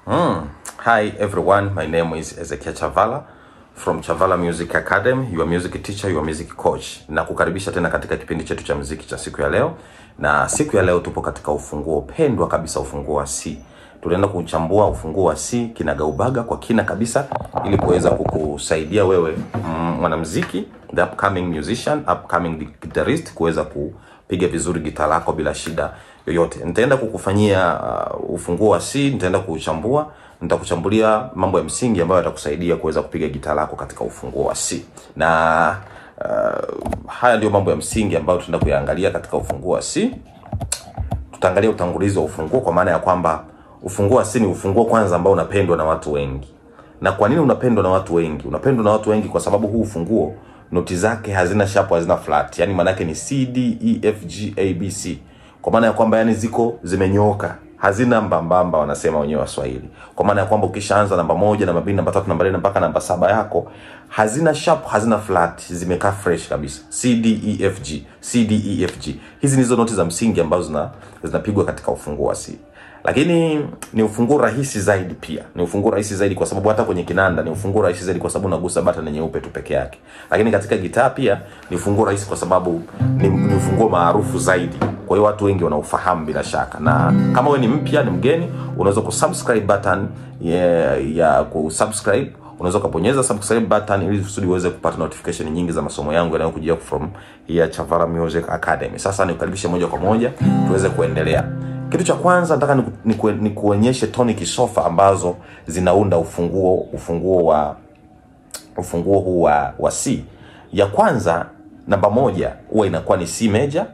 Hi everyone, my name is Ezekiel Chavala from Chavala Music Academy, your music teacher, your music coach. Na kukaribisha tena katika kipindi chetu cha muziki cha siku ya leo. Na siku ya leo tupo katika ufunguo pendwa kabisa, ufunguo wa C. Tunaenda kuchambua ufunguo wa C kinagaubaga kwa kina kabisa ili kuweza kukusaidia wewe mwanamuziki, the upcoming musician, upcoming guitarist, kuweza kupiga vizuri gitaa lako bila shida yoyote. Nitaenda kukufanyia ufunguo wa C, nitaenda kuchambua, nitakuchambulia mambo ya msingi ambayo yatakusaidia kuweza kupiga gitaa lako katika ufunguo wa C. Na haya ndio mambo ya msingi ambayo tunaenda kuyaangalia katika ufunguo wa C. Tutaangalia utangulizi wa ufunguo, kwa maana ya kwamba ufunguo wa C ni ufunguo kwanza ambao unapendwa na watu wengi. Na kwa nini unapendwa na watu wengi? Unapendwa na watu wengi kwa sababu huu ufunguo noti zake hazina sharp, hazina flat. Yani maana yake ni C, D, E, F, G, A, B, C. Kwa maana ya kwamba yani ziko zimenyooka, hazina mbambamba wanasema wenyewe Waswahili. Kwa maana ya kwamba ukishaanza namba 1, namba 2, namba 3, namba 4 mpaka namba 7 yako hazina sharp, hazina flat, zimekaa fresh kabisa. C, D, E, F, G, C, D, E, F, G. Hizi ndizo noti za msingi ambazo zinapigwa katika ufunguo wa C. Lakini ni ufunguo rahisi zaidi pia. Ni ufunguo rahisi zaidi kwa sababu hata kwenye kinanda ni ufunguo rahisi zaidi kwa sababu unagusa button nyeupe tu peke yake. Lakini katika gitaa pia ni ufunguo rahisi kwa sababu ni ufunguo maarufu zaidi. Kwa hiyo watu wengi wanaufahamu bila shaka. Na kama wewe ni mpya, ni mgeni, unaweza kusubscribe button ya kusubscribe. Unaweza kubonyeza subscribe button ili usudi uweze kupata notification nyingi za masomo yangu yanayokujia from here Chavala Music Academy. Sasa nikukaribishe moja kwa moja tuweze kuendelea. Kitu cha kwanza nataka nikuonyeshe tonic sofa ambazo zinaunda ufunguo huu wa C. Ya kwanza, namba 1 huwa inakuwa ni C major,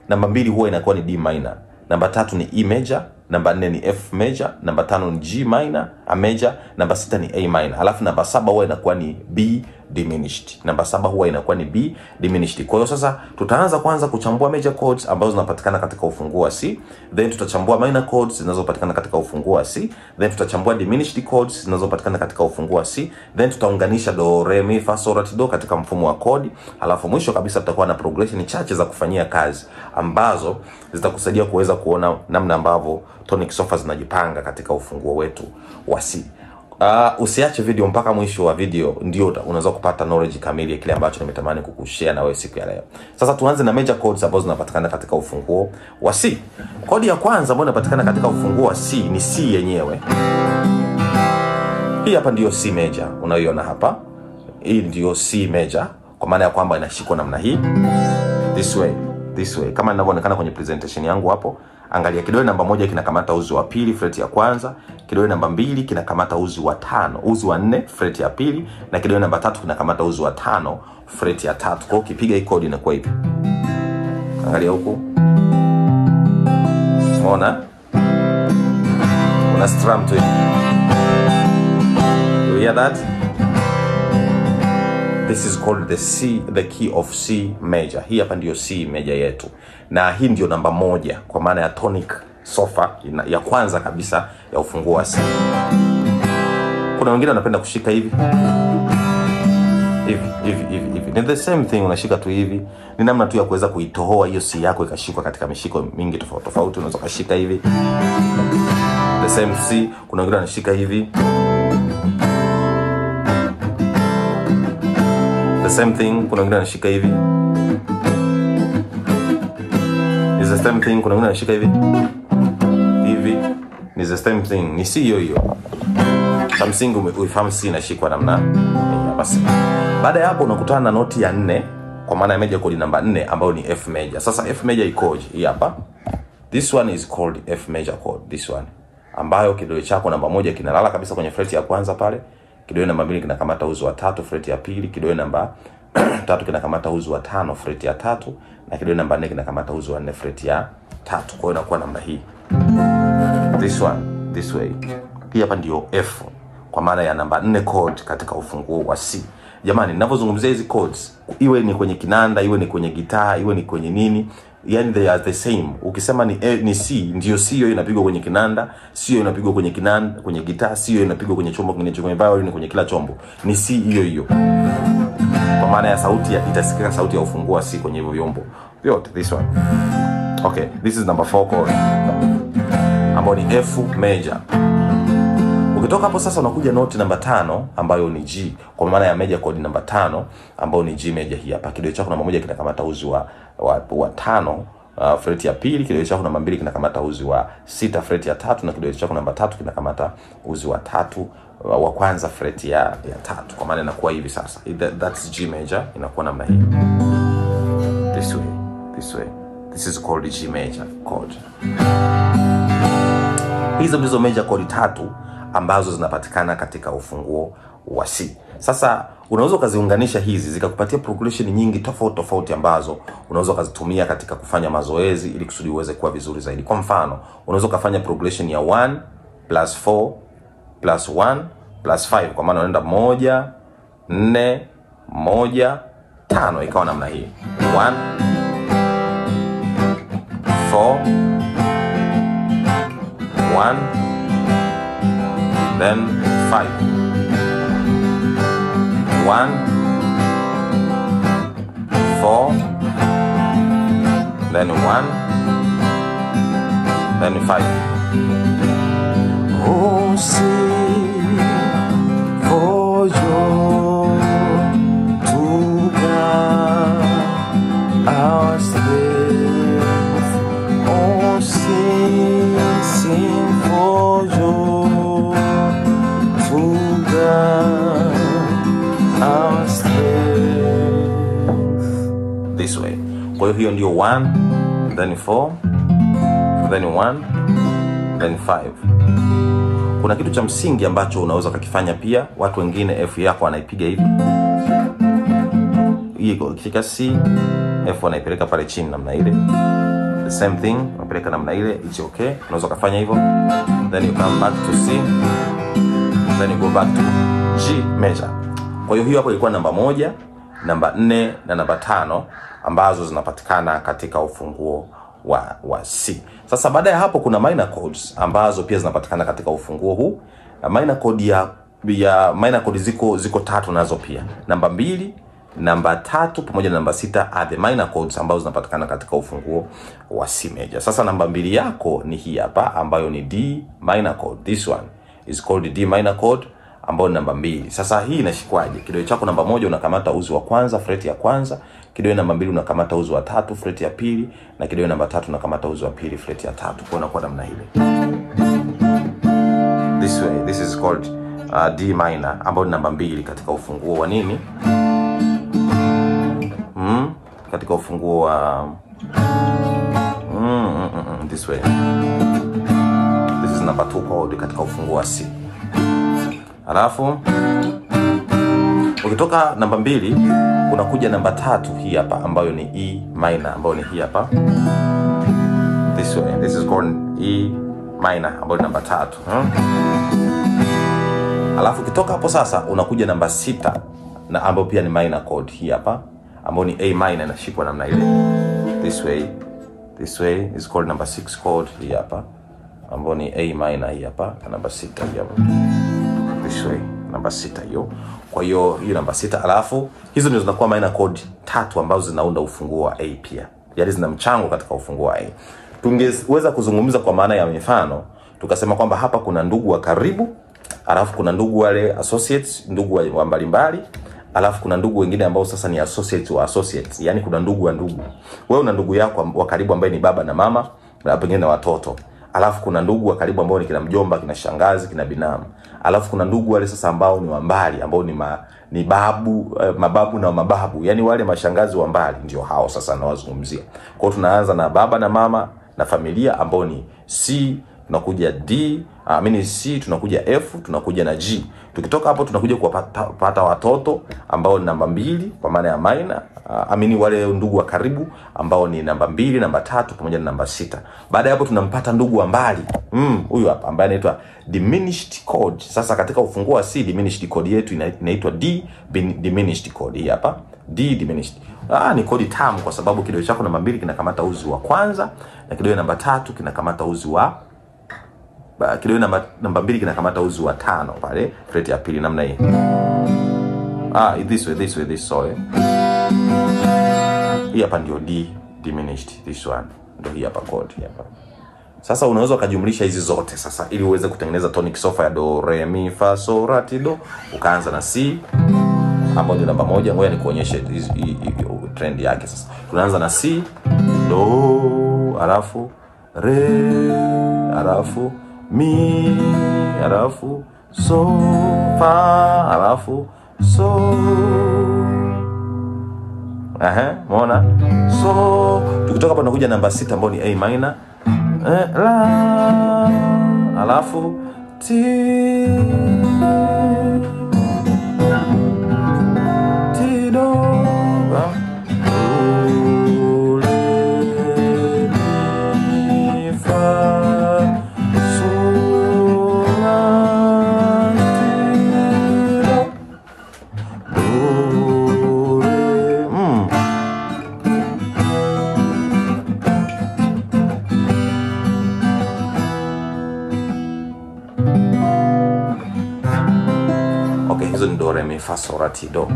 namba 2 huwa inakuwa ni D minor, namba 3 ni E major, namba 4 ni F major, namba 5 ni G minor, A major, namba 6 ni A minor. Alafu namba 7 huwa inakuwa ni B diminished. Namba 7 huwa inakuwa ni B diminished. Kwa hiyo sasa tutaanza kwanza kuchambua major chords ambazo zinapatikana katika ufunguo wa C, then tutachambua minor chords zinazopatikana katika ufunguo wa C, then tutachambua diminished chords zinazopatikana katika ufunguo wa C, then tutaunganisha do, re, mi, fa, sol, la, ti, do katika mfumo wa kodi. Alafu mwisho kabisa tutakuwa na progression chache za kufanyia kazi ambazo zitakusaidia kuweza kuona namna ambavyo tonic sofa zinajipanga katika ufunguo wetu wa C. Usiache video mpaka mwisho wa video, ndio unaweza kupata knowledge kamili ya kile ambacho nimetamani kukushare na wewe siku ya leo. Sasa tuanze na major chords ambazo zinapatikana katika ufunguo wa C. Kodi ya kwanza ambayo inapatikana katika ufunguo wa C ni C yenyewe. Hii hapa ndio C major, unaiona hapa. Hii ndio C major, kwa maana ya kwamba inashikwa namna hii. This way. Kama inavyoonekana kwenye presentation yangu hapo. Angalia, kidole namba 1 kinakamata uzi wa pili, fret ya kwanza. Kidole namba 2 kinakamata uzi wa 5, uzi wa 4, fret ya pili, na kidole namba 3 kinakamata uzi wa 5, fret ya 3. Kwa hiyo ukipiga hii chord inakuwa hivi. Angalia huko. Unaona? Una strum tu. You hear that? This is called the key of C major. Hii hapa ndio C major yetu. Na hii ndio namba 1 kwa maana ya tonic sofa ya kwanza kabisa ya ufunguo wa C. Kuna wengine wanapenda kushika hivi. Hivi. Ni the same thing, unashika tu hivi. Ni namna tu ya kuweza kuitohoa hiyo C yako ikashikwa katika mishiko mingi tofauti. Unaweza kushika hivi. The same C. Kuna wengine wanashika hivi. The same thing, kuna wengine wanashika hivi. Is the same thing, kuna wengine wanashika hivi. Ni the same thing, ni C hiyo. Something uifahamu C inashikwa namna basi. Baada ya hapo unakutana na noti ya 4 kwa maana ya major chord namba 4 ambayo ni F major. Sasa F major ikoje? Hii hapa. This one is called F major chord, this one. Ambayo kidole chako namba 1 kinalala kabisa kwenye fret ya kwanza pale. Kidole namba 2 kinakamata uzi wa 3, fret ya pili. Kidole namba 3 kinakamata uzi wa 5, fret ya 3, na kidole namba 4 kinakamata uzi wa 4, fret ya 3. Kwa hiyo inakuwa namna hii. This one, this way. Hii hapa ndio F kwa maana ya namba 4 chord katika ufunguo wa C. Jamani, ninapozungumzia hizi chords, iwe ni kwenye kinanda, iwe ni kwenye gitaa, iwe ni kwenye nini, yani they are the same. Ukisema ni C, ndio C hiyo inapigwa kwenye kinanda, C hiyo inapigwa kwenye kinanda, kwenye gitaa, C hiyo inapigwa kwenye chombo kingine, kwenye violin, kwenye kila chombo. Ni C hiyo. Kwa maana ya sauti itasikika sauti ya ufunguo wa C kwenye hivyo vyombo vyote. This one. Okay, this is number 4 chord. Ambao ni F major. Ukitoka hapo sasa unakuja noti namba 5 ambayo ni G, kwa maana ya major chord namba 5 ambayo ni G major hii hapa. Kidole chako namba 1 kinakamata uzi wa 5 fret ya pili, kidole chako namba 2 kinakamata uzi wa 6 fret ya 3, na kidole chako namba 3 kinakamata uzi wa 3 wa kwanza fret ya 3. Kwa maana inakuwa hivi sasa. That's G major, inakuwa namna hii. This way. This is called G major chord. Hizo ndizo major chord 3 ambazo zinapatikana katika ufunguo wa C. Sasa unaweza kuziunganisha hizi zikakupatia progression nyingi tofauti ambazo unaweza kuzitumia katika kufanya mazoezi ili kusudi uweze kuwa vizuri zaidi. Kwa mfano, unaweza kufanya progression ya 1 plus 4 plus 1 plus 5, kwa maana unaenda 1 4 1 5, ikawa namna hii. 1 4 1 then 5, 1 4 then 1 then 5. Oh, sing for joy to God our strength. Oh, sing for joy to God our strength. This way. Kwa hiyo ndio 1 then 4 then 1 then 5. Kuna kitu cha msingi ambacho unaweza kukifanya pia. Watu wengine F yako anaipiga hivi. Hii ikifika C, F wanaipeleka pale chini namna ile. The same thing, unapeleka namna ile, it's okay. Unaweza kufanya hivyo. Then you come back to C. Then you go back to G major. Kwa hiyo hapo ilikuwa namba 1, namba 4 na namba 5 ambazo zinapatikana katika ufunguo wa C. Sasa baada ya hapo kuna minor chords ambazo pia zinapatikana katika ufunguo huu. Minor chord ya minor chord ziko 3 nazo pia. Namba 2, namba 3 pamoja na namba 6 are the minor chords ambazo zinapatikana katika ufunguo wa C major. Sasa namba 2 yako ni hii hapa ambayo ni D minor chord. This one is called D minor chord ambayo ni namba 2. Sasa hii inashikwaje? Kidole chako namba 1 unakamata uzi wa kwanza fret ya kwanza, kidole namba 2 unakamata uzi wa 3 fret ya pili, na kidole namba 3 unakamata uzi wa pili fret ya 3. Kwa inakuwa namna ile. This way, this is called D minor ambayo ni namba 2 katika ufunguo wa nini? Katika ufunguo wa this way. This is number 2 chord katika ufunguo wa C. Alafu ukitoka namba 2 unakuja namba 3 hii hapa ambayo ni E minor ambayo ni hii hapa. This way. This is called E minor ambayo ni namba 3. Alafu ukitoka hapo sasa unakuja namba 6 na ambayo pia ni minor chord hii hapa ambayo ni A minor inashikwa namna ile. This way. This way is called number 6 chord hii hapa ambayo ni A minor hii hapa na namba 6 hii hapa. This way, namba 6 hiyo. Kwa hiyo hii namba 6. Alafu hizo ndio zinakuwa minor chord 3 ambazo zinaunda ufunguo wa A pia. Yaani zina mchango katika ufunguo wa A. Tungeweza kuzungumza kwa maana ya mifano, tukasema kwamba hapa kuna ndugu wa karibu, alafu kuna ndugu wale associates, ndugu wa mbalimbali, alafu kuna ndugu wengine ambao sasa ni associates wa associates. Yaani kuna ndugu wa ndugu. Wewe una ndugu yako wa karibu ambaye ni baba na mama na pengine na watoto. Alafu kuna ndugu wa karibu ambao ni kina mjomba, kina shangazi, kina binamu. Alafu kuna ndugu wale sasa ambao ni wa mbali, ambao ni babu, mababu na mababu. Yaani wale mashangazi wa mbali ndio hao sasa nawazungumzia. Kwa hiyo tunaanza na baba na mama na familia ambao ni C, tunakuja D, C, tunakuja F, tunakuja na G. Tukitoka hapo tunakuja kupata watoto ambao ni namba 2 kwa maana ya minor, wale ndugu wa karibu ambao ni namba 2, namba 3 pamoja na namba 6. Baada ya hapo tunampata ndugu wa mbali. Huyu hapa ambaye anaitwa diminished chord. Sasa katika ufunguo wa C diminished chord yetu inaitwa D diminished chord hii hapa. D diminished. Ni kodi tamu kwa sababu kidole chako namba 2 kinakamata uzi wa kwanza na kidole namba 3 kinakamata uzi wa kidole namba 2 kinakamata uzi wa 5 pale fret ya pili namna hii. This way. Hii hapa ndio D diminished, this one. Ndio hii hapa chord hii hapa. Sasa unaweza kujumlisha hizi zote sasa ili uweze kutengeneza tonic sofa ya do re mi fa so la ti do. Ukaanza na C ambayo ni namba 1. Ngoja nikuonyeshe trend yake sasa. Tunaanza na C, do, alafu re, alafu mi, alafu so, fa, alafu so. Umeona? So tukitoka hapa tunakuja namba 6 ambayo ni A minor. La, alafu ti, ti do, re, mi, fa, so, la, ti, do, re. Okay, hizo ni do re mi fa so la ti do.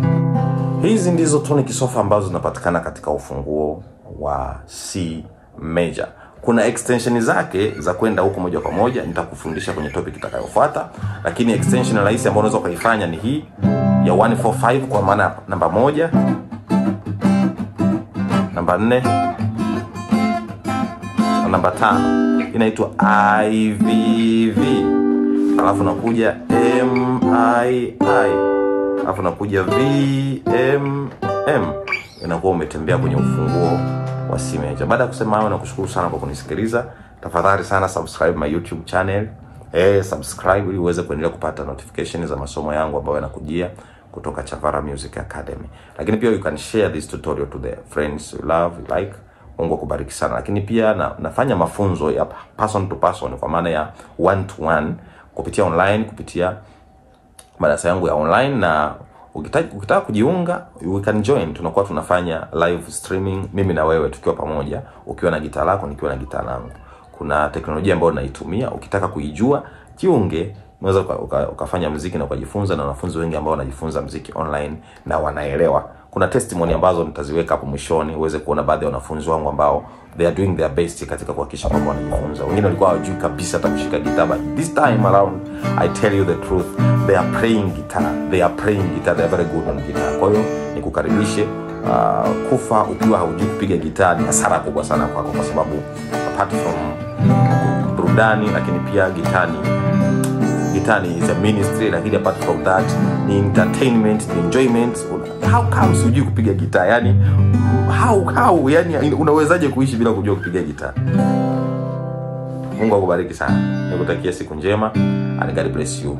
Hizi ndizo tonic sofa ambazo zinapatikana katika ufunguo wa C major. Kuna extension zake za kwenda huko moja kwa moja, nitakufundisha kwenye topic itakayofuata, lakini extension rahisi ambayo unaweza kuifanya ni hii ya 145 kwa maana namba 1, namba 4 na namba 5. Inaitwa IVV. Alafu nakuja MII. Alafu nakuja VMM. Inakuwa umetembea kwenye ufunguo wa C major. Baada ya kusema hayo, nakushukuru sana kwa kunisikiliza. Tafadhali sana subscribe my YouTube channel. Subscribe ili uweze kuendelea kupata notification za masomo yangu ambayo yanakujia kutoka Chavara Music Academy. Lakini pia you can share this tutorial to the friends you love, you like. Mungu akubariki sana. Lakini pia nafanya mafunzo ya person to person kwa maana ya 1-to-1 kupitia online, kupitia madarasa yangu ya online, na ukitaka kujiunga you can join. Tunakuwa tunafanya live streaming mimi na wewe tukiwa pamoja, ukiwa na gitaa lako nikiwa na gitaa langu. Kuna teknolojia ambayo naitumia, ukitaka kuijua jiunge. Unaweza ukafanya muziki na kujifunza, na wanafunzi wengi ambao wanajifunza muziki online na wanaelewa. Kuna testimony ambazo nitaziweka hapo mwishoni uweze kuona baadhi ya wanafunzi wangu ambao they are doing their best katika kuhakikisha kwamba wanajifunza. Wengine walikuwa hawajui kabisa hata kushika gitaa, but this time around I tell you the truth, they are playing guitar, they are very good on guitar. Kwa hiyo nikukaribishe. Kufa ukiwa haujui kupiga gitaa ni hasara kubwa sana kwako, kwa sababu apart from burudani, lakini pia gitaa is a ministry, lakini apart from that ni entertainment, ni enjoyment. How comes hujui kupiga gitaa? Yani how yani unawezaje kuishi bila kujua kupiga gitaa? Mungu akubariki sana. Nikutakia siku njema and God bless you.